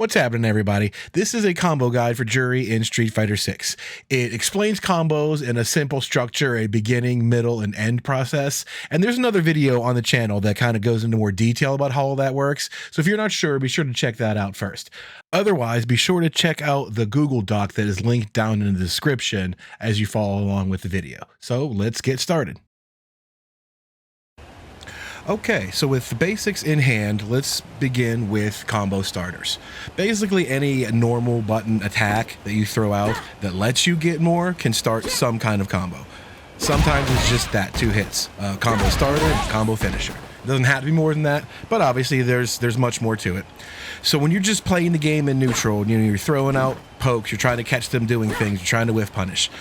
What's happening, everybody? This is a combo guide for Juri in Street Fighter 6. It explains combos in a simple structure, a beginning, middle, and end process. And there's another video on the channel that kind of goes into more detail about how all that works. So if you're not sure, be sure to check that out first. Otherwise, be sure to check out the Google Doc that is linked down in the description as you follow along with the video. So let's get started. Okay, so with the basics in hand, let's begin with combo starters. Basically, any normal button attack that you throw out that lets you get more can start some kind of combo. Sometimes it's just that, 2 hits. Combo starter, combo finisher. It doesn't have to be more than that, but obviously there's much more to it. So when you're just playing the game in neutral, you're throwing out pokes, you're trying to catch them doing things, you're trying to whiff punish.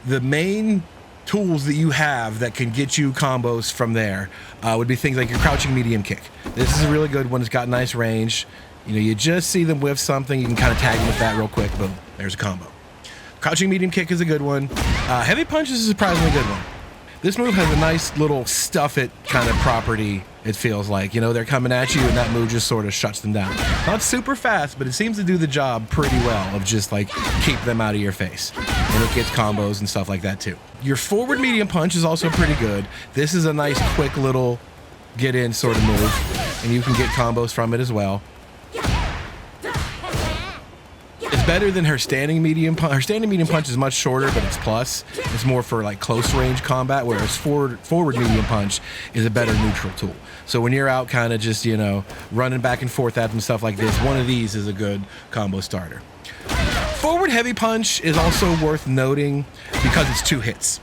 The main tools that you have that can get you combos from there would be things like your crouching medium kick. This is a really good one. It's got nice range. You just see them whiff something, you can kind of tag them with that real quick. Boom, there's a combo. Crouching medium kick is a good one. Heavy punch is a surprisingly good one. This move has a nice little stuff it kind of property, it feels like. They're coming at you and that move just sort of shuts them down. Not super fast, but it seems to do the job pretty well of just like keep them out of your face. And it gets combos and stuff like that too. Your forward medium punch is also pretty good. This is a nice quick little get in sort of move, and you can get combos from it as well. It's better than her standing medium punch. Her standing medium punch is much shorter, but it's plus. It's more for like close range combat, whereas forward medium punch is a better neutral tool. So when you're out kind of just, running back and forth at them, stuff like this, one of these is a good combo starter. Forward heavy punch is also worth noting because it's 2 hits.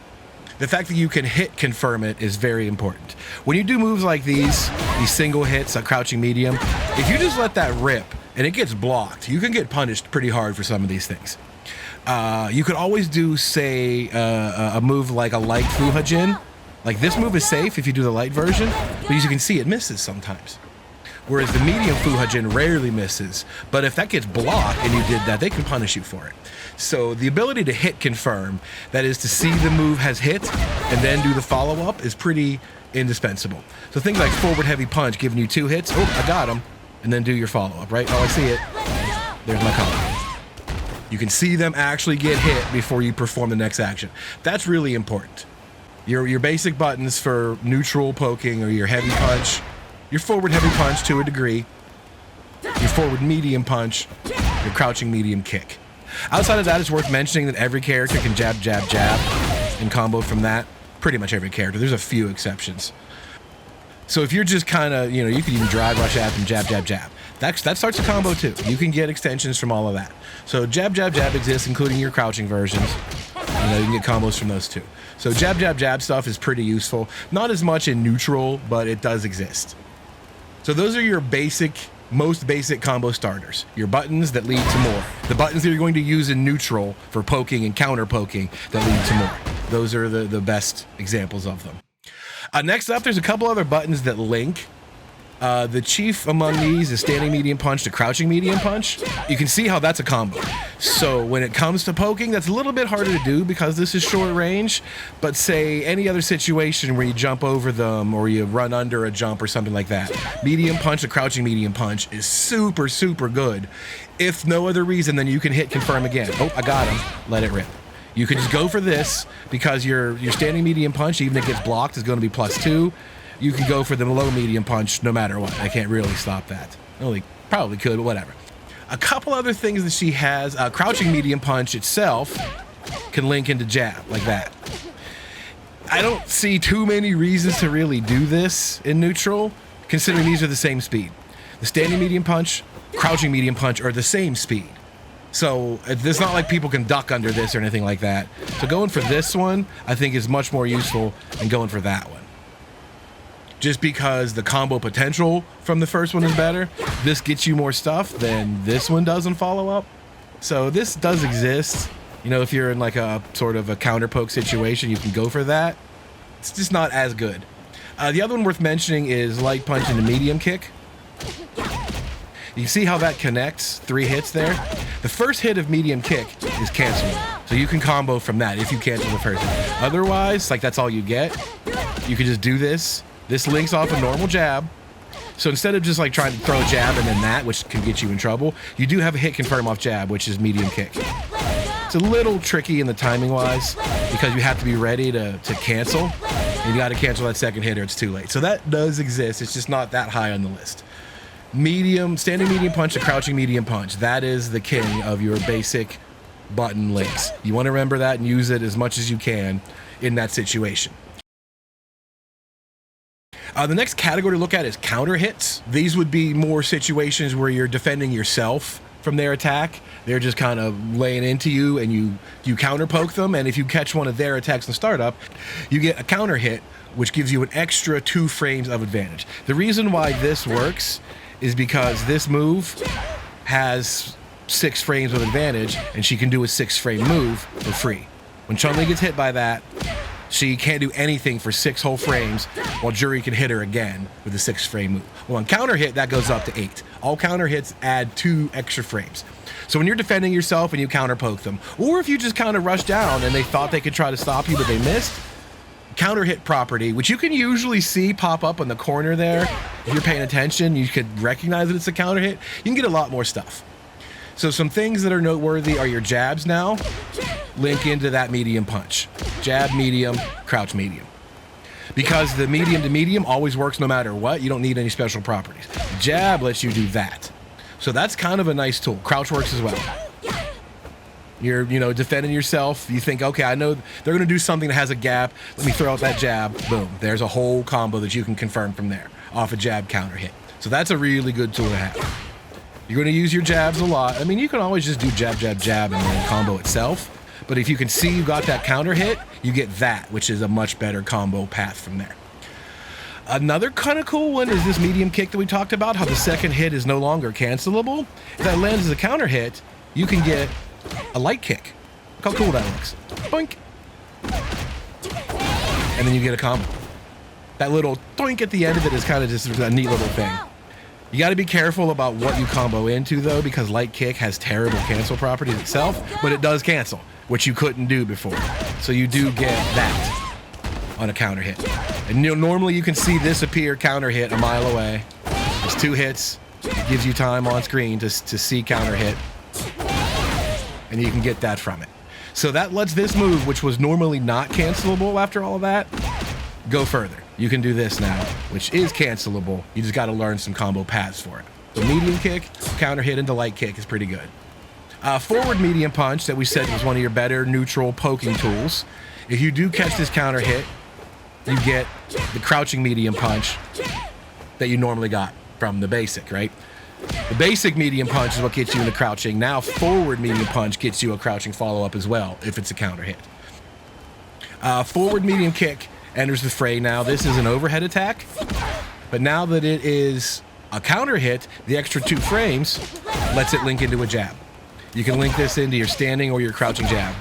The fact that you can hit confirm it is very important. When you do moves like these single hits, a crouching medium, if you just let that rip and it gets blocked, you can get punished pretty hard for some of these things. You could always do, say, a move like a light Fuhajin. Like this move is safe if you do the light version, but as you can see, it misses sometimes. Whereas the medium Fuhajin rarely misses, but if that gets blocked and you did that, they can punish you for it. So the ability to hit confirm, that is to see the move has hit and then do the follow-up, is pretty indispensable. So things like forward heavy punch giving you 2 hits, oh, I got him, and then do your follow-up, right? Oh, I see it. There's my combo. You can see them actually get hit before you perform the next action. That's really important. Your basic buttons for neutral poking or your heavy punch, your forward heavy punch to a degree, your forward medium punch, your crouching medium kick. Outside of that, it's worth mentioning that every character can jab, jab, jab, and combo from that. Pretty much every character. There's a few exceptions. So if you're just kind of, you can even drive rush at them, jab, jab, jab. That starts a combo too. You can get extensions from all of that. So jab, jab, jab exists, including your crouching versions. You can get combos from those too. So jab, jab, jab stuff is pretty useful. Not as much in neutral, but it does exist. So those are your most basic combo starters. Your buttons that lead to more. The buttons that you're going to use in neutral for poking and counter poking that lead to more. Those are the best examples of them. Next up, there's a couple other buttons that link. The chief among these is standing medium punch to crouching medium punch. You can see how that's a combo. So when it comes to poking, that's a little bit harder to do because this is short range, but say any other situation where you jump over them or you run under a jump or something like that, medium punch to crouching medium punch is super, super good. If no other reason, then you can hit confirm again. Oh, I got him. Let it rip. You can just go for this because your standing medium punch, even if it gets blocked, is going to be +2. You can go for the low medium punch no matter what. I can't really stop that. Only probably could, but whatever. A couple other things that she has. Crouching medium punch itself can link into jab like that. I don't see too many reasons to really do this in neutral, considering these are the same speed. The standing medium punch, crouching medium punch are the same speed. So it's not like people can duck under this or anything like that. So going for this one, I think is much more useful than going for that one. Just because the combo potential from the first one is better, this gets you more stuff than this one does in follow-up. So this does exist. If you're in like a sort of a counter poke situation, you can go for that. It's just not as good. The other one worth mentioning is light punch and the medium kick. You can see how that connects, 3 hits there. The first hit of medium kick is cancelable. So you can combo from that if you cancel the first hit. Otherwise, like that's all you get. You can just do this. This links off a normal jab. So instead of just like trying to throw a jab and then that, which can get you in trouble, you do have a hit confirm off jab, which is medium kick. It's a little tricky in the timing wise because you have to be ready to cancel. And you got to cancel that second hit or it's too late. So that does exist. It's just not that high on the list. Medium, standing medium punch and crouching medium punch. That is the king of your basic button links. You want to remember that and use it as much as you can in that situation. The next category to look at is counter hits. These would be more situations where you're defending yourself from their attack. They're just kind of laying into you and you counter poke them. And if you catch one of their attacks in the startup, you get a counter hit, which gives you an extra 2 frames of advantage. The reason why this works is because this move has 6 frames of advantage and she can do a 6-frame move for free. When Chun-Li gets hit by that, she can't do anything for 6 whole frames, while Juri can hit her again with a 6-frame move. Well, on counter hit, that goes up to 8. All counter hits add 2 extra frames. So when you're defending yourself and you counter poke them, or if you just kind of rush down and they thought they could try to stop you but they missed, counter hit property, which you can usually see pop up in the corner there. If you're paying attention, you could recognize that it's a counter hit. You can get a lot more stuff. So some things that are noteworthy are your jabs now. Link into that medium punch. Jab, medium, crouch, medium. Because the medium to medium always works no matter what, you don't need any special properties. Jab lets you do that. So that's kind of a nice tool. Crouch works as well. You're, defending yourself. You think, okay, I know they're going to do something that has a gap. Let me throw out that jab. Boom. There's a whole combo that you can confirm from there off a jab counter hit. So that's a really good tool to have. You're going to use your jabs a lot. I mean, you can always just do jab, jab, jab and then combo itself. But if you can see you got that counter hit, you get that, which is a much better combo path from there. Another kind of cool one is this medium kick that we talked about, how the second hit is no longer cancelable. If that lands as a counter hit, you can get a light kick. Look how cool that looks. Boink. And then you get a combo. That little doink at the end of it is kind of just a neat little thing. You got to be careful about what you combo into, though, because light kick has terrible cancel properties itself, but it does cancel, which you couldn't do before. So you do get that on a counter hit. And normally you can see this appear counter hit a mile away. There's 2 hits. It gives you time on screen to see counter hit. And you can get that from it. So that lets this move, which was normally not cancelable after all of that, go further. You can do this now, which is cancelable. You just got to learn some combo paths for it. The medium kick, counter hit into light kick is pretty good. Forward medium punch that we said was one of your better neutral poking tools. If you do catch this counter hit, you get the crouching medium punch that you normally got from the basic, right? The basic medium punch is what gets you into crouching. Now forward medium punch gets you a crouching follow-up as well if it's a counter hit. Forward medium kick enters the fray now. This is an overhead attack, but now that it is a counter hit, the extra 2 frames lets it link into a jab. You can link this into your standing or your crouching jab,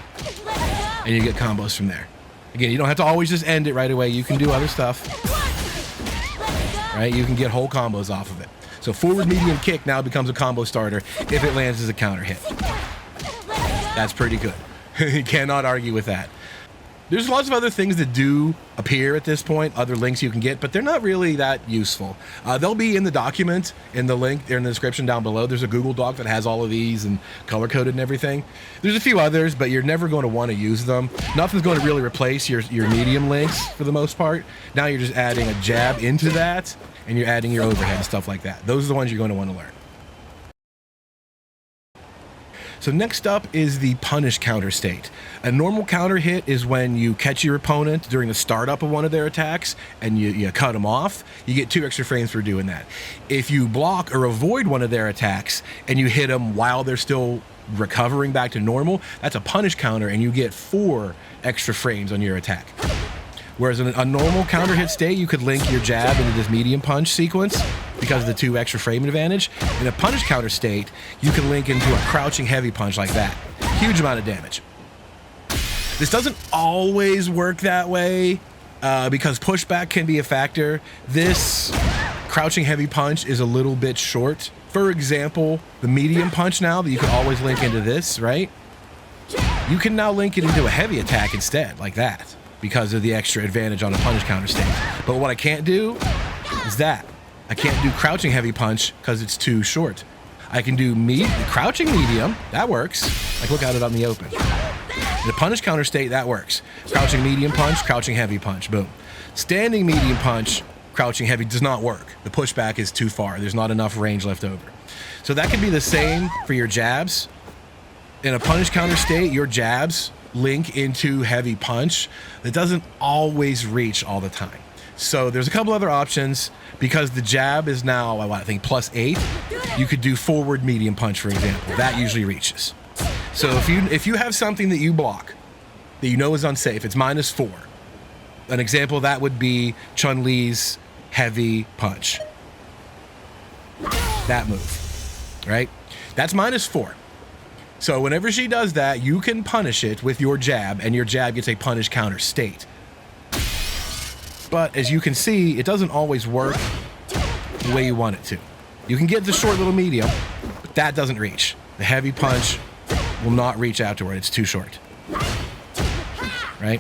and you get combos from there. Again, you don't have to always just end it right away. You can do other stuff, right? You can get whole combos off of it. So forward medium kick now becomes a combo starter if it lands as a counter hit. That's pretty good. You cannot argue with that. There's lots of other things that do appear at this point, other links you can get, but they're not really that useful. They'll be in the document, in the link, in the description down below. There's a Google Doc that has all of these and color-coded and everything. There's a few others, but you're never going to want to use them. Nothing's going to really replace your medium links for the most part. Now you're just adding a jab into that, and you're adding your overhead and stuff like that. Those are the ones you're going to want to learn. So next up is the punish counter state. A normal counter hit is when you catch your opponent during the startup of one of their attacks and you cut them off. You get 2 extra frames for doing that. If you block or avoid one of their attacks and you hit them while they're still recovering back to normal, that's a punish counter and you get 4 extra frames on your attack. Whereas in a normal counter hit state, you could link your jab into this medium punch sequence because of the 2 extra frame advantage. In a punish counter state, you can link into a crouching heavy punch like that. Huge amount of damage. This doesn't always work that way because pushback can be a factor. This crouching heavy punch is a little bit short. For example, the medium punch now that you can always link into this, right? You can now link it into a heavy attack instead, like that, because of the extra advantage on a punish counter state. But what I can't do is that. I can't do crouching heavy punch because it's too short. I can do crouching medium, that works. Like look at it on the open. In a punish counter state, that works. Crouching medium punch, crouching heavy punch, boom. Standing medium punch, crouching heavy does not work. The pushback is too far. There's not enough range left over. So that could be the same for your jabs. In a punish counter state, your jabs link into heavy punch. That doesn't always reach all the time. So there's a couple other options. Because the jab is now, I think, +8, you could do forward medium punch, for example. That usually reaches. So if you have something that you block that you know is unsafe, it's -4. An example of that would be Chun-Li's heavy punch. That move, right? That's -4. So whenever she does that, you can punish it with your jab, and your jab gets a punish counter state. But as you can see, it doesn't always work the way you want it to. You can get the short little medium, but that doesn't reach. The heavy punch will not reach afterward. It's too short. Right?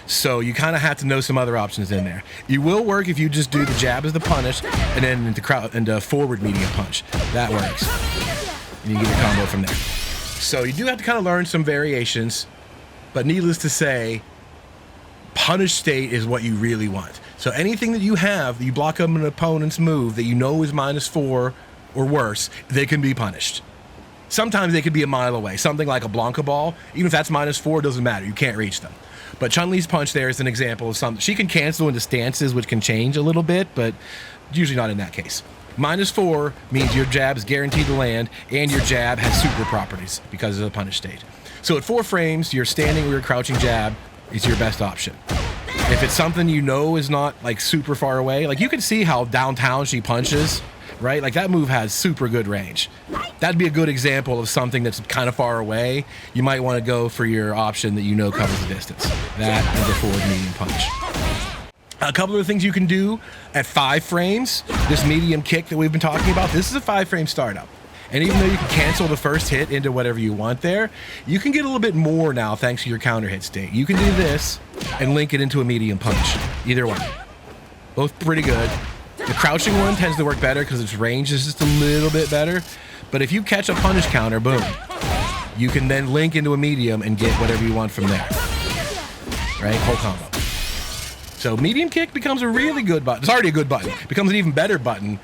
So you kind of have to know some other options in there. You will work if you just do the jab as the punish and then into forward medium punch. That works. And you get your combo from there. So you do have to kind of learn some variations, but needless to say, punish state is what you really want. So anything that you have that you block up an opponent's move that you know is -4 or worse, they can be punished. Sometimes they could be a mile away. Something like a Blanca ball, even if that's -4, doesn't matter. You can't reach them. But Chun-Li's punch there is an example of something. She can cancel into stances, which can change a little bit, but usually not in that case. -4 means your jab's guaranteed to land, and your jab has super properties because of the punish state. So at 4 frames, your standing or your crouching jab is your best option. If it's something you know is not like super far away, like you can see how downtown she punches, right? Like that move has super good range. That'd be a good example of something that's kind of far away. You might want to go for your option that you know covers the distance. That and the forward medium punch. A couple of things you can do at 5 frames. This medium kick that we've been talking about, this is a 5-frame startup. And even though you can cancel the first hit into whatever you want there, you can get a little bit more now thanks to your counter hit state. You can do this and link it into a medium punch. Either one. Both pretty good. The crouching one tends to work better because its range is just a little bit better. But if you catch a punish counter, boom, you can then link into a medium and get whatever you want from there. Right? Whole combo. So medium kick becomes a really good button. It's already a good button. It becomes an even better button.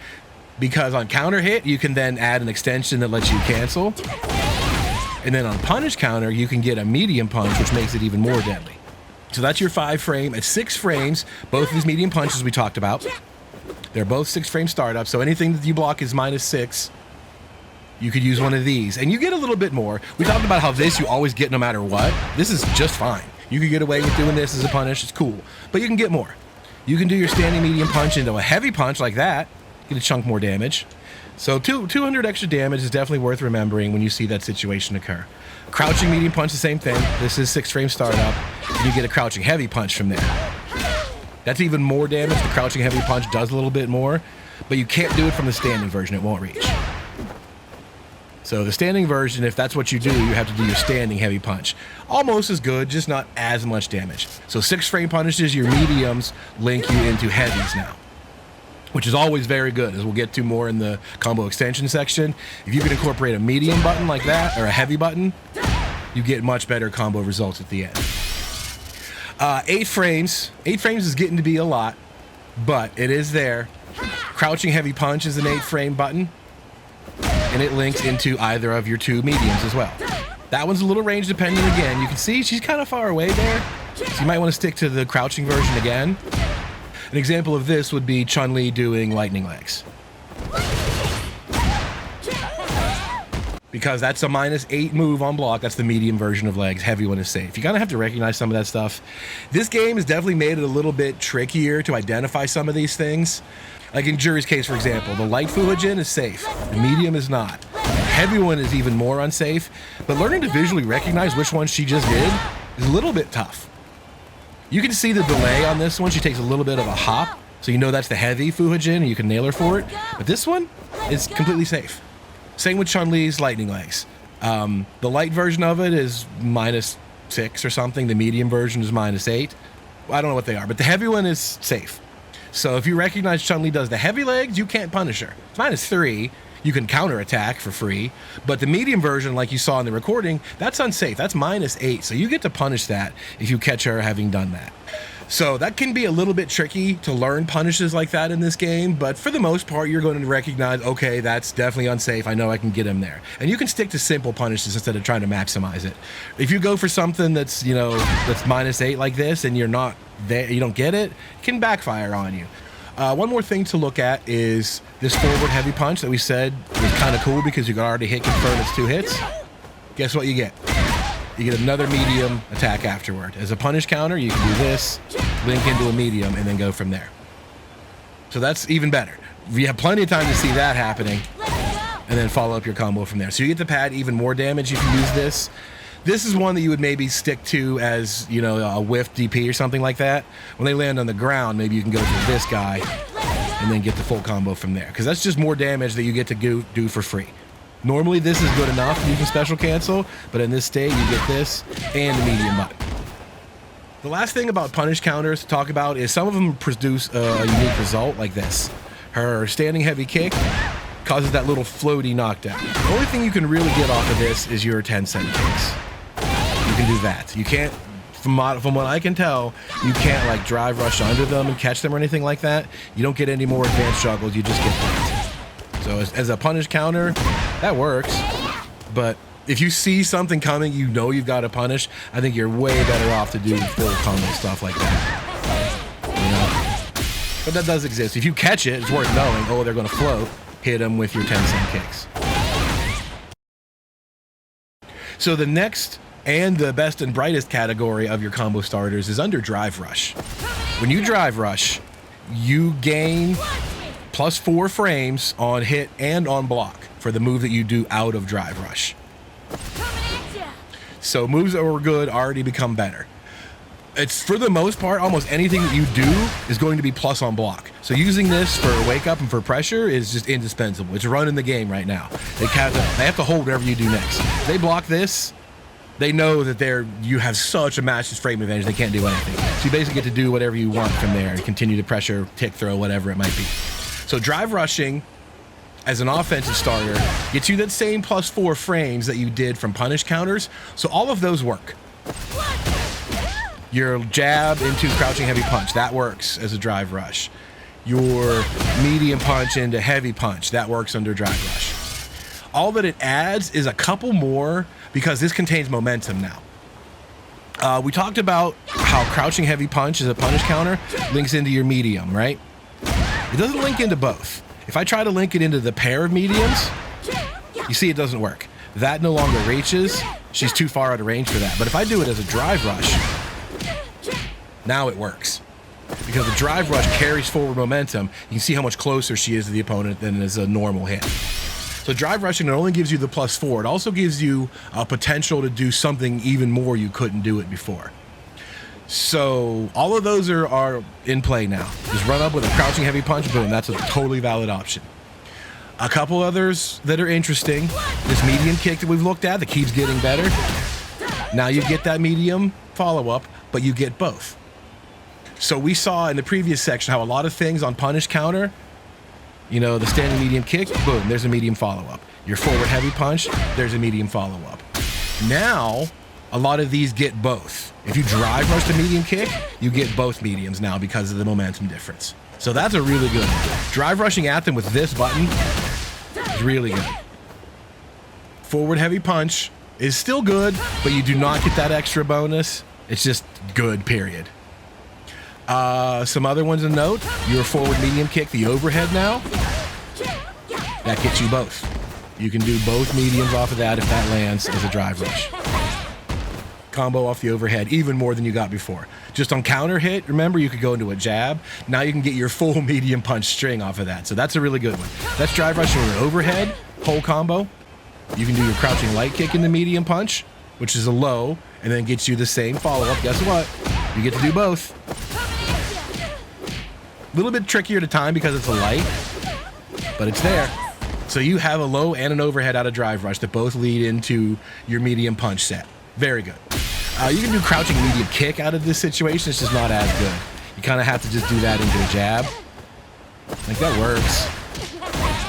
Because on counter hit, you can then add an extension that lets you cancel. And then on punish counter, you can get a medium punch, which makes it even more deadly. So that's your 5-frame. At 6 frames, both of these medium punches we talked about, they're both 6-frame startups. So anything that you block is -6. You could use one of these. And you get a little bit more. We talked about how this you always get no matter what. This is just fine. You could get away with doing this as a punish. It's cool. But you can get more. You can do your standing medium punch into a heavy punch like that. Get a chunk more damage. So 200 extra damage is definitely worth remembering when you see that situation occur. Crouching medium punch, the same thing. This is 6-frame startup. And you get a crouching heavy punch from there. That's even more damage. The crouching heavy punch does a little bit more, but you can't do it from the standing version. It won't reach. So the standing version, if that's what you do, you have to do your standing heavy punch. Almost as good, just not as much damage. So 6-frame punishes, your mediums link you into heavies now, which is always very good, as we'll get to more in the combo extension section. If you can incorporate a medium button like that, or a heavy button, you get much better combo results at the end. 8 frames. 8 frames is getting to be a lot, but it is there. Crouching heavy punch is an 8-frame button, and it links into either of your 2 mediums as well. That one's a little range dependent again. You can see she's kind of far away there, so you might want to stick to the crouching version again. An example of this would be Chun-Li doing lightning legs. Because that's a -8 move on block. That's the medium version of legs. Heavy one is safe. You kind of have to recognize some of that stuff. This game has definitely made it a little bit trickier to identify some of these things. Like in Juri's case, for example, the light Fuhajin is safe. The medium is not. The heavy one is even more unsafe. But learning to visually recognize which one she just did is a little bit tough. You can see the delay on this one. She takes a little bit of a hop, so you know that's the heavy Fuhajin, and you can nail her for it. But this one is completely safe. Same with Chun-Li's lightning legs. The light version of it is -6 or something. The medium version is -8. I don't know what they are, but the heavy one is safe. So if you recognize Chun-Li does the heavy legs, you can't punish her. It's -3. You can counterattack for free, but the medium version, like you saw in the recording, that's unsafe. That's -8, so you get to punish that if you catch her having done that. So that can be a little bit tricky to learn punishes like that in this game, but for the most part, you're going to recognize, okay, that's definitely unsafe. I know I can get him there. And you can stick to simple punishes instead of trying to maximize it. If you go for something that's, you know, that's -8 like this and you're not there, you don't get it, it can backfire on you. One more thing to look at is this forward heavy punch that we said was kind of cool because you can already hit confirm it's 2 hits. Guess what you get? You get another medium attack afterward. As a punish counter, you can do this, link into a medium, and then go from there. So that's even better. You have plenty of time to see that happening, and then follow up your combo from there. So you get to pad even more damage if you use this. This is one that you would maybe stick to as, you know, a whiff DP or something like that. When they land on the ground, maybe you can go to this guy and then get the full combo from there, because that's just more damage that you get to do for free. Normally this is good enough, you can special cancel, but in this state you get this and the medium button. The last thing about punish counters to talk about is some of them produce a unique result like this. Her standing heavy kick causes that little floaty knockdown. The only thing you can really get off of this is your 10-cent kicks. You can do that. You can't, from what I can tell, you can't like drive rush under them and catch them or anything like that. You don't get any more advanced juggles, you just get that. So as a punish counter, that works. But if you see something coming, you know you've got to punish, I think you're way better off to do full combo stuff like that. You know? But that does exist. If you catch it, it's worth knowing, oh, they're going to float. Hit them with your 10-cent kicks. So the next and the best and brightest category of your combo starters is under drive rush. When you drive rush, you gain +4 frames on hit and on block for the move that you do out of drive rush. So moves that were good already become better. It's, for the most part, almost anything that you do is going to be plus on block. So using this for wake up and for pressure is just indispensable. It's running the game right now. They have to hold whatever you do next. If they block this, they know that you have such a massive frame advantage, they can't do anything. So you basically get to do whatever you want from there and continue to pressure, tick throw, whatever it might be. So drive rushing as an offensive starter gets you that same +4 frames that you did from punish counters. So all of those work. Your jab into crouching heavy punch, that works as a drive rush. Your medium punch into heavy punch, that works under drive rush. All that it adds is a couple more because this contains momentum now. We talked about how crouching heavy punch as a punish counter links into your medium, right? It doesn't link into both. If I try to link it into the pair of mediums, you see it doesn't work. That no longer reaches. She's too far out of range for that. But if I do it as a drive rush, now it works. Because the drive rush carries forward momentum, you can see how much closer she is to the opponent than as a normal hit. So drive rushing not only gives you the +4, it also gives you a potential to do something even more you couldn't do it before. So all of those are in play now. Just run up with a crouching heavy punch, boom, that's a totally valid option. A couple others that are interesting, this medium kick that we've looked at that keeps getting better. Now you get that medium follow-up, but you get both. So we saw in the previous section how a lot of things on punish counter, you know, the standing medium kick, boom, there's a medium follow-up. Your forward heavy punch, there's a medium follow-up. Now, a lot of these get both. If you drive rush the medium kick, you get both mediums now because of the momentum difference. So that's a really good one. Drive rushing at them with this button is really good. Forward heavy punch is still good, but you do not get that extra bonus. It's just good, period. Some other ones to note, your forward medium kick, the overhead now, that gets you both. You can do both mediums off of that if that lands as a drive rush. Combo off the overhead, even more than you got before. Just on counter hit, remember, you could go into a jab. Now you can get your full medium punch string off of that. So that's a really good one. That's drive rush with an overhead, whole combo. You can do your crouching light kick in the medium punch, which is a low, and then gets you the same follow-up. Guess what? You get to do both. A little bit trickier to time because it's a light, but it's there. So you have a low and an overhead out of drive rush that both lead into your medium punch set. Very good. You can do crouching medium kick out of this situation. It's just not as good. You kind of have to just do that into a jab. Like, that works.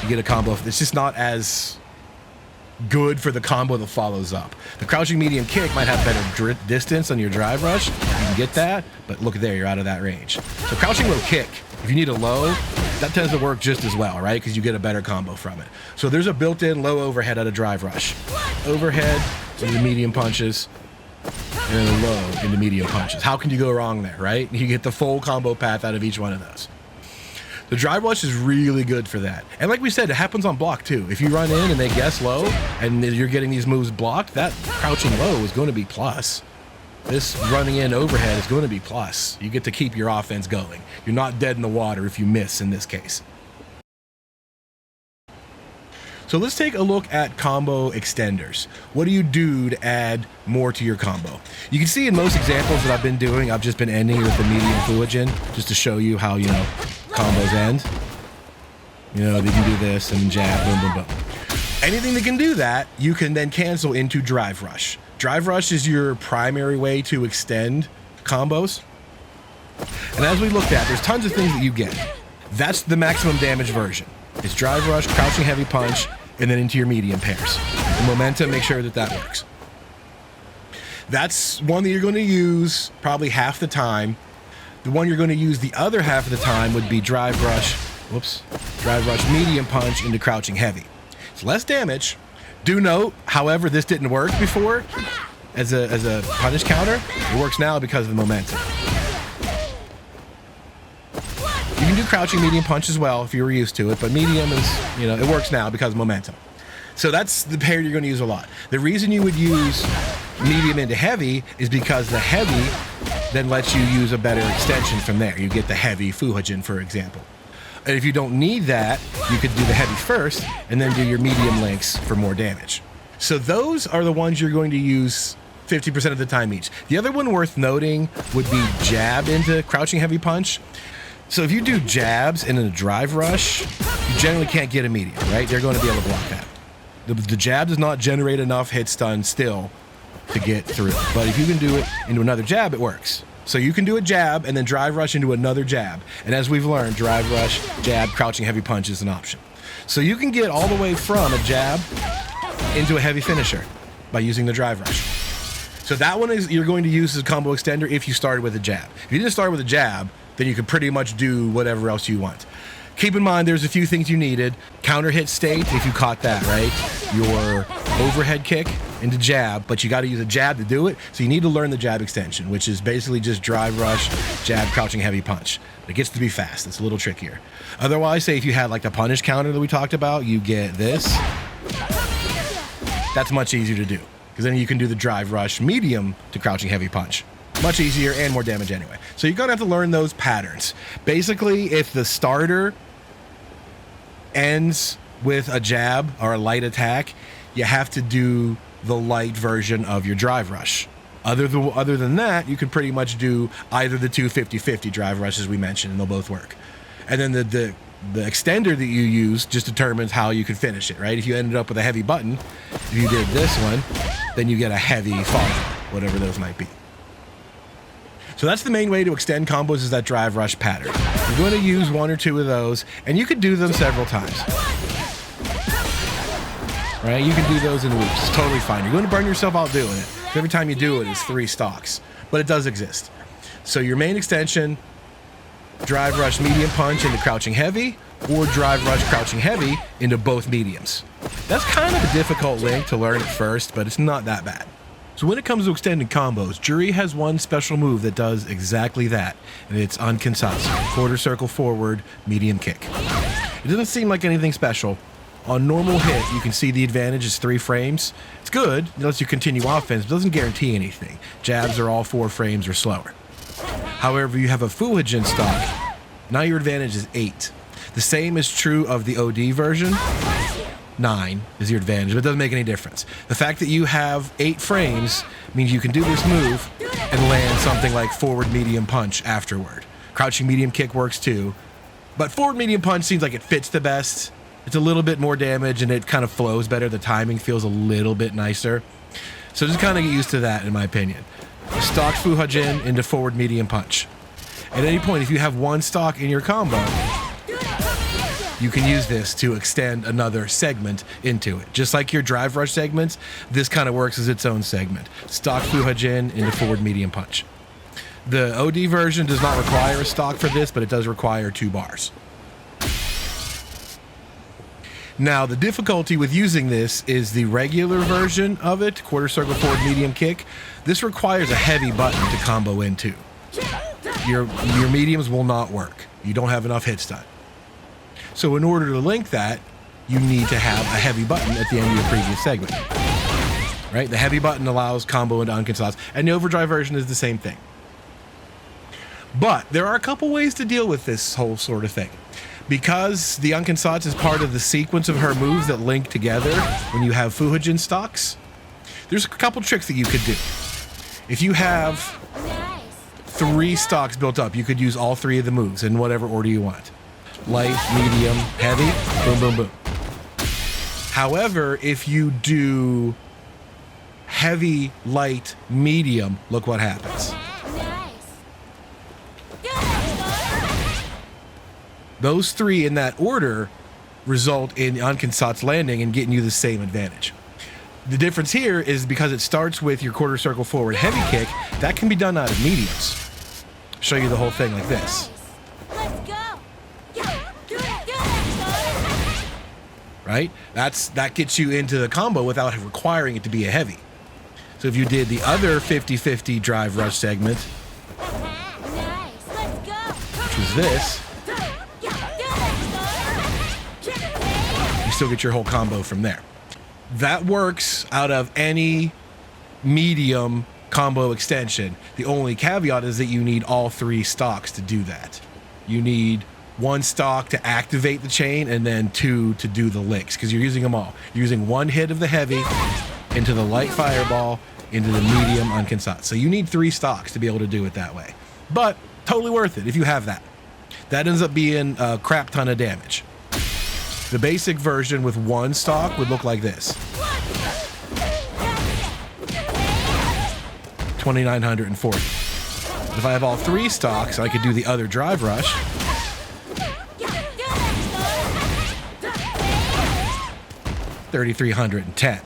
You get a combo. It's just not as good for the combo that follows up. The crouching medium kick might have better distance on your drive rush. You can get that, but look there, you're out of that range. So crouching low kick, if you need a low, that tends to work just as well, right? Because you get a better combo from it. So there's a built-in low overhead out of drive rush. Overhead into medium punches, and a low into medium punches. How can you go wrong there, right? You get the full combo path out of each one of those. The drive rush is really good for that. And like we said, it happens on block too. If you run in and they guess low and you're getting these moves blocked, that crouching low is going to be plus. This running in overhead is going to be plus. You get to keep your offense going. You're not dead in the water if you miss in this case. So let's take a look at combo extenders. What do you do to add more to your combo? You can see in most examples that I've been doing, I've just been ending with the medium Fuajin just to show you how, you know, combos end. You know, they can do this and jab, boom, boom, boom. Anything that can do that, you can then cancel into drive rush. Drive rush is your primary way to extend combos. And as we looked at, there's tons of things that you get. That's the maximum damage version. It's drive rush, crouching heavy punch, and then into your medium pairs. The momentum, make sure that that works. That's one that you're going to use probably half the time. The one you're going to use the other half of the time would be drive rush, medium punch into crouching heavy. It's less damage. Do note, however, this didn't work before as a punish counter. It works now because of the momentum. You can do crouching medium punch as well if you were used to it, but medium is, you know, it works now because of momentum. So that's the pair you're going to use a lot. The reason you would use medium into heavy is because the heavy then lets you use a better extension from there. You get the heavy Fuajin, for example. And if you don't need that, you could do the heavy first and then do your medium links for more damage. So those are the ones you're going to use 50% of the time each. The other one worth noting would be jab into crouching heavy punch. So if you do jabs in a drive rush, you generally can't get a medium, right? They're going to be able to block that. The jab does not generate enough hit stun still to get through. But if you can do it into another jab, it works. So you can do a jab and then drive rush into another jab. And as we've learned, drive rush, jab, crouching heavy punch is an option. So you can get all the way from a jab into a heavy finisher by using the drive rush. So that one is you're going to use as a combo extender if you started with a jab. If you didn't start with a jab, then you can pretty much do whatever else you want. Keep in mind, there's a few things you needed. Counter hit state, if you caught that, right? Your overhead kick into jab, but you got to use a jab to do it. So you need to learn the jab extension, which is basically just drive rush, jab, crouching heavy punch. It gets to be fast. It's a little trickier. Otherwise, say if you had like the punish counter that we talked about, you get this. That's much easier to do because then you can do the drive rush medium to crouching heavy punch. Much easier and more damage anyway. So you're going to have to learn those patterns. Basically, if the starter ends with a jab or a light attack, you have to do the light version of your drive rush. Other than that, you can pretty much do either the two 50-50 drive rushes we mentioned, and they'll both work. And then the extender that you use just determines how you can finish it, right? If you ended up with a heavy button, if you did this one, then you get a heavy follow, whatever those might be. So that's the main way to extend combos is that drive rush pattern. You're going to use one or two of those, and you could do them several times. Right? You can do those in loops. It's totally fine. You're going to burn yourself out doing it. So every time you do it, it's 3 stocks. But it does exist. So your main extension, drive rush medium punch into crouching heavy, or drive rush crouching heavy into both mediums. That's kind of a difficult link to learn at first, but it's not that bad. So when it comes to extended combos, Juri has one special move that does exactly that, and it's Ankensatsu, quarter circle forward, medium kick. It doesn't seem like anything special. On normal hit, you can see the advantage is 3 frames. It's good, it lets you continue offense, but doesn't guarantee anything. Jabs are all 4 frames or slower. However, you have a Fuajin stock, now your advantage is 8. The same is true of the OD version. 9 is your advantage, but it doesn't make any difference. The fact that you have 8 frames means you can do this move and land something like forward medium punch afterward. Crouching medium kick works too, but forward medium punch seems like it fits the best. It's a little bit more damage and it kind of flows better. The timing feels a little bit nicer. So just kind of get used to that, in my opinion. Stock Fuajin into forward medium punch. At any point, if you have one stock in your combo, you can use this to extend another segment into it. Just like your drive rush segments, this kind of works as its own segment. Stock Fuhajin into forward medium punch. The OD version does not require a stock for this, but it does require 2 bars. Now, the difficulty with using this is the regular version of it, quarter circle forward medium kick. This requires a heavy button to combo into. Your mediums will not work. You don't have enough hits done. So in order to link that, you need to have a heavy button at the end of your previous segment. Right? The heavy button allows combo into unconsats, and the overdrive version is the same thing. But there are a couple ways to deal with this whole sort of thing. Because the unconsats is part of the sequence of her moves that link together when you have Fuhajin stocks, there's a couple tricks that you could do. If you have 3 stocks built up, you could use all 3 of the moves in whatever order you want. Light, medium, heavy, boom, boom, boom. However, if you do heavy, light, medium, look what happens. Those 3 in that order result in unconsats landing and getting you the same advantage. The difference here is because it starts with your quarter circle forward heavy kick, that can be done out of mediums. Show you the whole thing like this. Right? That gets you into the combo without requiring it to be a heavy. So if you did the other 50-50 drive rush segment, which was this, you still get your whole combo from there. That works out of any medium combo extension. The only caveat is that you need all 3 stocks to do that. You need 1 stock to activate the chain and then 2 to do the links, because you're using them all. You're using 1 hit of the heavy into the light fireball into the medium unconsat. So you need 3 stocks to be able to do it that way. But totally worth it if you have that. That ends up being a crap ton of damage. The basic version with 1 stock would look like this. 2,940. If I have all 3 stocks, I could do the other drive rush. 3,310.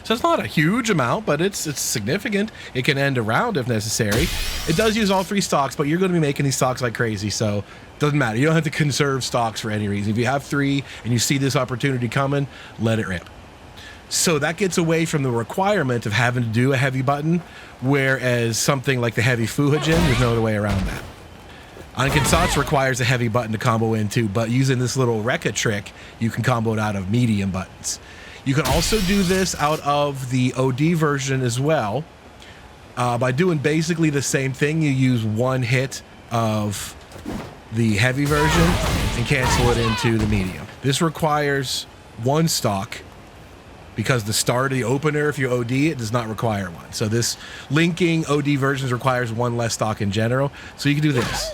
So it's not a huge amount, but it's significant. It can end a round if necessary. It does use all 3 stocks, but you're going to be making these stocks like crazy, so it doesn't matter. You don't have to conserve stocks for any reason. If you have 3 and you see this opportunity coming, let it rip. So that gets away from the requirement of having to do a heavy button, whereas something like the heavy Fuhajin, there's no other way around that. Unconsats requires a heavy button to combo into, but using this little Rekka trick, you can combo it out of medium buttons. You can also do this out of the OD version as well. By doing basically the same thing, you use 1 hit of the heavy version and cancel it into the medium. This requires 1 stock because the start of the opener, if you OD it, does not require 1. So this linking OD versions requires 1 less stock in general. So you can do this.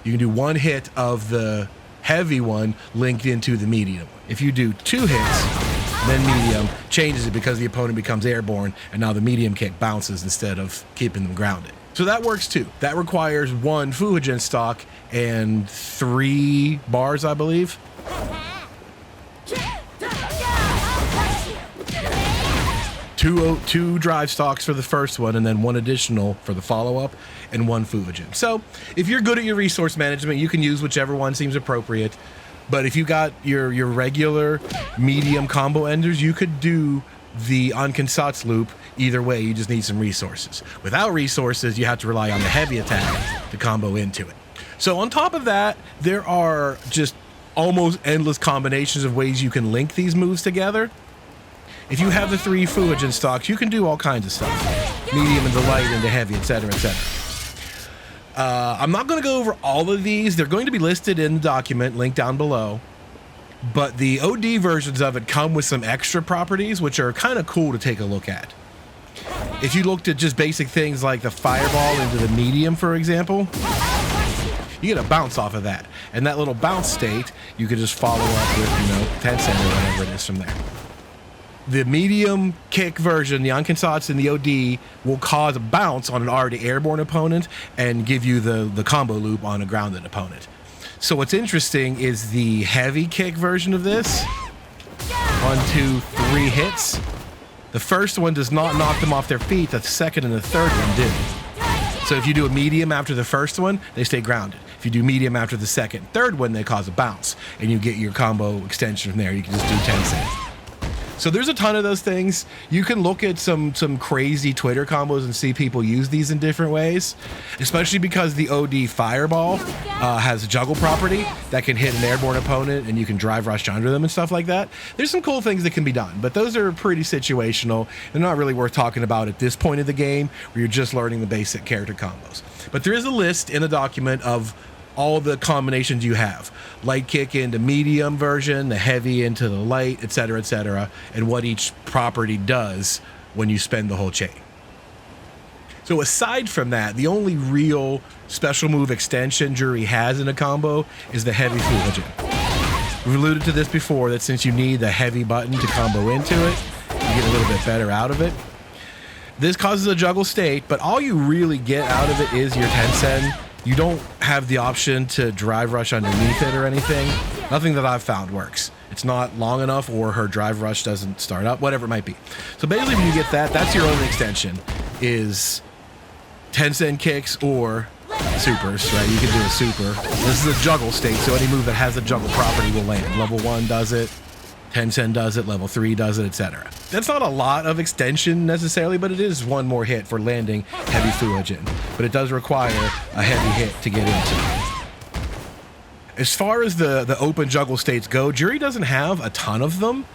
You can do 1 hit of the heavy one linked into the medium. If you do 2 hits, then medium, changes it because the opponent becomes airborne, and now the medium kick bounces instead of keeping them grounded. So that works too. That requires 1 Fuhajin stock and 3 bars, I believe. Two drive stocks for the first one, and then 1 additional for the follow-up, and 1 Fuhajin. So if you're good at your resource management, you can use whichever one seems appropriate. But if you got your regular medium combo enders, you could do the unconsats loop either way. You just need some resources. Without resources, you have to rely on the heavy attack to combo into it. So on top of that, there are just almost endless combinations of ways you can link these moves together. If you have the 3 Fuhajin stocks, you can do all kinds of stuff. Medium into light into heavy, etc., etc. I'm not going to go over all of these. They're going to be listed in the document, linked down below. But the OD versions of it come with some extra properties, which are kind of cool to take a look at. If you looked at just basic things like the fireball into the medium, for example, you get a bounce off of that. And that little bounce state, you could just follow up with, 10 cent or whatever it is from there. The medium kick version, the Ankensatsu and the OD, will cause a bounce on an already airborne opponent and give you the combo loop on a grounded opponent. So what's interesting is the heavy kick version of this. 1, 2, 3 hits. The first one does not knock them off their feet. The second and the third one do. So if you do a medium after the first one, they stay grounded. If you do medium after the second, third one, they cause a bounce, and you get your combo extension from there. You can just do 10 cent. So there's a ton of those things. You can look at some crazy Twitter combos and see people use these in different ways, especially because the OD Fireball has a juggle property that can hit an airborne opponent and you can drive rush under them and stuff like that. There's some cool things that can be done, but those are pretty situational. They're not really worth talking about at this point of the game where you're just learning the basic character combos. But there is a list in a document of all the combinations you have. Light kick into medium version, the heavy into the light, etc., and what each property does when you spend the whole chain. So aside from that, the only real special move extension Juri has in a combo is the heavy Fuhajin. We've alluded to this before, that since you need the heavy button to combo into it, you get a little bit better out of it. This causes a juggle state, but all you really get out of it is your Tensen. You don't have the option to drive rush underneath it or anything. Nothing that I've found works. It's not long enough, or her drive rush doesn't start up, whatever it might be. So basically when you get that, that's your only extension, is Tensen kicks or supers, right? You can do a super. This is a juggle state, so any move that has a juggle property will land. Level 1 does it, Tensen does it, level 3 does it, etc. That's not a lot of extension necessarily, but it is one more hit for landing heavy Fuhajin. But it does require a heavy hit to get into. As far as the open juggle states go, Juri doesn't have a ton of them.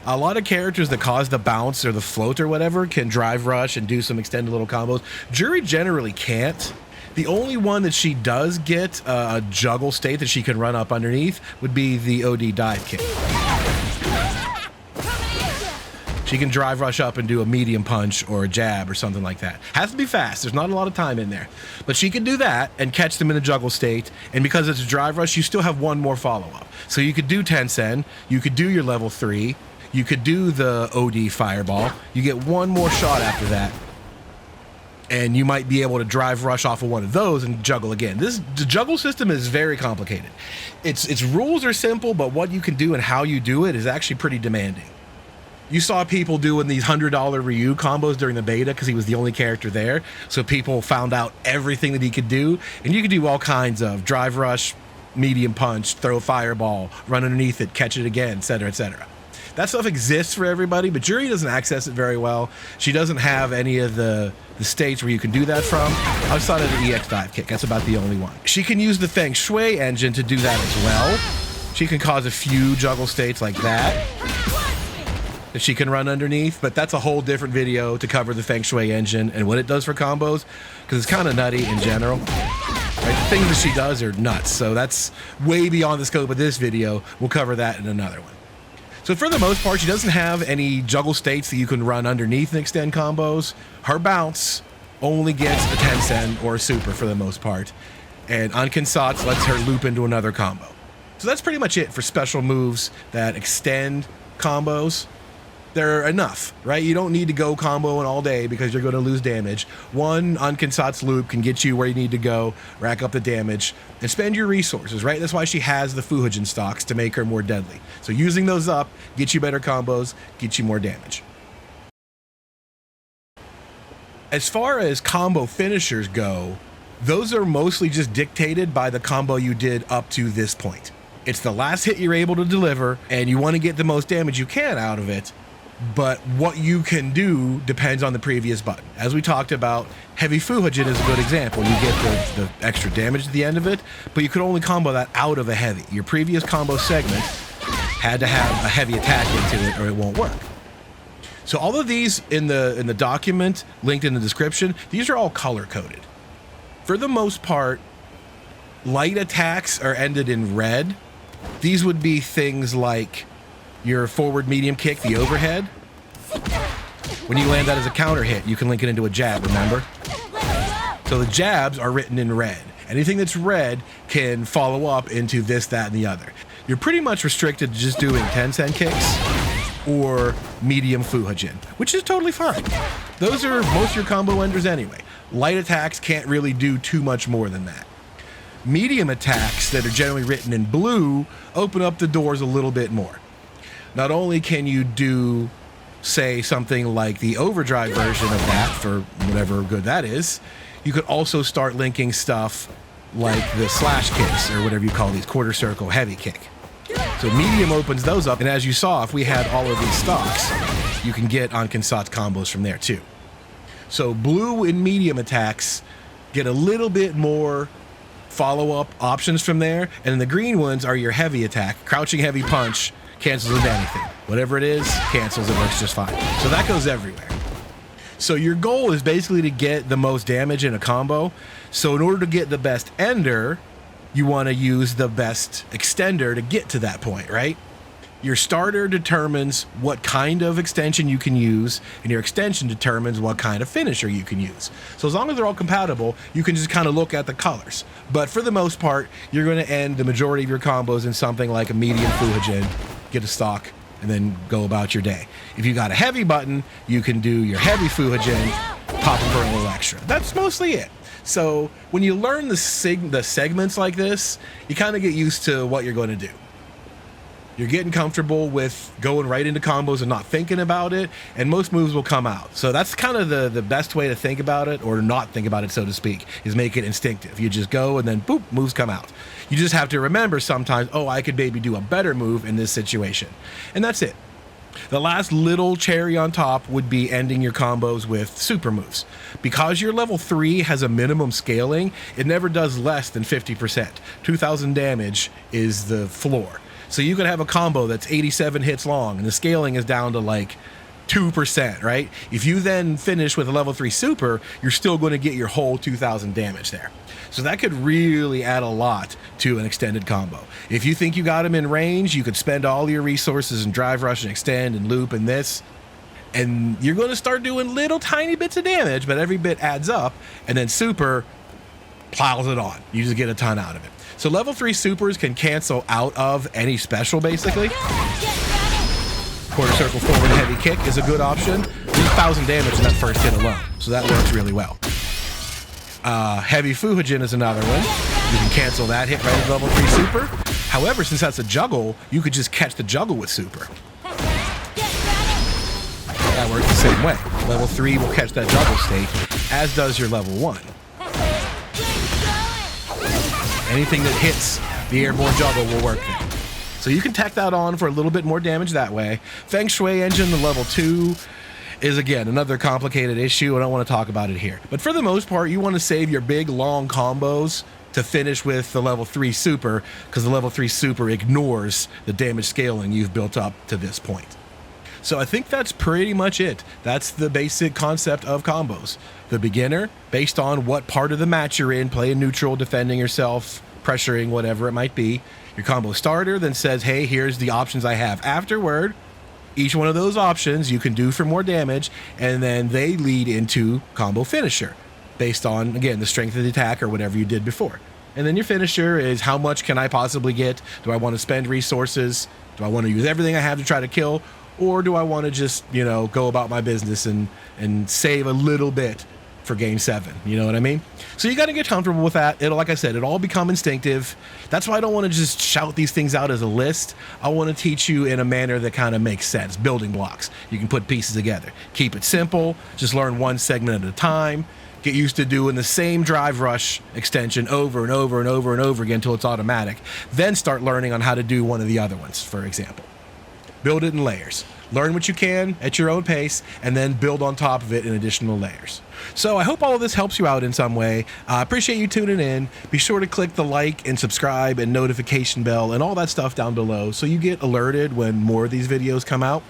A lot of characters that cause the bounce or the float or whatever can drive rush and do some extended little combos. Juri generally can't. The only one that she does get a juggle state that she can run up underneath would be the OD dive kick. She can drive rush up and do a medium punch or a jab or something like that. Has to be fast. There's not a lot of time in there. But she can do that and catch them in a juggle state. And because it's a drive rush, you still have one more follow-up. So you could do Tensen. You could do your level 3. You could do the OD Fireball. You get one more shot after that. And you might be able to drive rush off of one of those and juggle again. The juggle system is very complicated. Its rules are simple, but what you can do and how you do it is actually pretty demanding. You saw people doing these $100 Ryu combos during the beta because he was the only character there. So people found out everything that he could do. And you could do all kinds of drive rush, medium punch, throw a fireball, run underneath it, catch it again, etc., etc. That stuff exists for everybody, but Juri doesn't access it very well. She doesn't have any of the states where you can do that from outside of the EX dive kick. That's about the only one. She can use the Feng Shui engine to do that as well. She can cause a few juggle states like that she can run underneath, but that's a whole different video to cover the Feng Shui engine and what it does for combos, because it's kind of nutty in general. Right? The things that she does are nuts, so that's way beyond the scope of this video. We'll cover that in another one. So for the most part, she doesn't have any juggle states that you can run underneath and extend combos. Her bounce only gets a Tensen or a super for the most part, and Ankensatsu lets her loop into another combo. So that's pretty much it for special moves that extend combos. They're enough, right? You don't need to go comboing all day because you're going to lose damage. One Ankensatsu loop can get you where you need to go, rack up the damage, and spend your resources, right? That's why she has the Fuhajin stocks, to make her more deadly. So using those up gets you better combos, gets you more damage. As far as combo finishers go, those are mostly just dictated by the combo you did up to this point. It's the last hit you're able to deliver, and you want to get the most damage you can out of it. But what you can do depends on the previous button. As we talked about, heavy Fuhajin is a good example. You get the extra damage at the end of it, but you could only combo that out of a heavy. Your previous combo segment had to have a heavy attack into it or it won't work. So all of these in the document linked in the description, these are all color coded. For the most part, light attacks are ended in red. These would be things like your forward medium kick, the overhead. When you land that as a counter hit, you can link it into a jab, remember? So the jabs are written in red. Anything that's red can follow up into this, that, and the other. You're pretty much restricted to just doing Tensen kicks or medium Fuhajin, which is totally fine. Those are most of your combo enders anyway. Light attacks can't really do too much more than that. Medium attacks that are generally written in blue open up the doors a little bit more. Not only can you do, say, something like the overdrive version of that for whatever good that is, you could also start linking stuff like the slash kicks, or whatever you call these, quarter circle heavy kick. So medium opens those up, and as you saw, if we had all of these stocks, you can get Ankensatsu combos from there too. So blue and medium attacks get a little bit more follow-up options from there, and then the green ones are your heavy attack. Crouching heavy punch cancels into anything. Whatever it is, cancels, it works just fine. So that goes everywhere. So your goal is basically to get the most damage in a combo. So in order to get the best ender, you want to use the best extender to get to that point, right? Your starter determines what kind of extension you can use, and your extension determines what kind of finisher you can use. So as long as they're all compatible, you can just kind of look at the colors. But for the most part, you're going to end the majority of your combos in something like a medium Fuhajin, get a stock, and then go about your day. If you got a heavy button, you can do your heavy Fuhajin, pop them for a little extra. That's mostly it. So when you learn the segments like this, you kind of get used to what you're going to do. You're getting comfortable with going right into combos and not thinking about it, and most moves will come out. So that's kind of the best way to think about it, or not think about it, so to speak, is make it instinctive. You just go and then boop, moves come out. You just have to remember sometimes, oh, I could maybe do a better move in this situation. And that's it. The last little cherry on top would be ending your combos with super moves. Because your level 3 has a minimum scaling, it never does less than 50%. 2,000 damage is the floor. So you could have a combo that's 87 hits long, and the scaling is down to like 2%, right? If you then finish with a level 3 super, you're still going to get your whole 2,000 damage there. So that could really add a lot to an extended combo. If you think you got him in range, you could spend all your resources and drive rush and extend and loop and this, and you're going to start doing little tiny bits of damage, but every bit adds up, and then super plows it on. You just get a ton out of it. So level 3 supers can cancel out of any special, basically. Quarter circle forward heavy kick is a good option. There's 1,000 damage in that first hit alone, so that works really well. Heavy Fuhajin is another one. You can cancel that hit right at level 3 super. However, since that's a juggle, you could just catch the juggle with super. That works the same way. Level 3 will catch that juggle state, as does your level 1. Anything that hits the airborne juggle will work there. So you can tack that on for a little bit more damage that way. Feng Shui engine, the level 2, is again another complicated issue. I don't want to talk about it here. But for the most part, you want to save your big long combos to finish with the level 3 super, because the level 3 super ignores the damage scaling you've built up to this point. So I think that's pretty much it. That's the basic concept of combos. The beginner, based on what part of the match you're in, playing neutral, defending yourself, pressuring, whatever it might be. Your combo starter then says, hey, here's the options I have afterward. Each one of those options you can do for more damage, and then they lead into combo finisher based on, again, the strength of the attack or whatever you did before. And then your finisher is, how much can I possibly get? Do I want to spend resources? Do I want to use everything I have to try to kill? Or do I want to just, you know, go about my business and save a little bit for game 7? You know what I mean? So you got to get comfortable with that. It'll, like I said, it'll all become instinctive. That's why I don't want to just shout these things out as a list. I want to teach you in a manner that kind of makes sense. Building blocks. You can put pieces together. Keep it simple. Just learn one segment at a time. Get used to doing the same drive rush extension over and over and over and over again until it's automatic. Then start learning on how to do one of the other ones, for example. Build it in layers. Learn what you can at your own pace, and then build on top of it in additional layers. So I hope all of this helps you out in some way. I appreciate you tuning in. Be sure to click the like and subscribe and notification bell and all that stuff down below so you get alerted when more of these videos come out.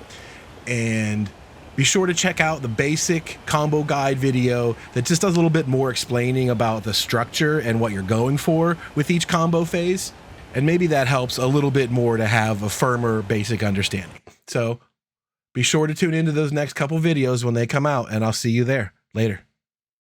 And be sure to check out the basic combo guide video that just does a little bit more explaining about the structure and what you're going for with each combo phase. And maybe that helps a little bit more to have a firmer basic understanding. So be sure to tune into those next couple videos when they come out, and I'll see you there later.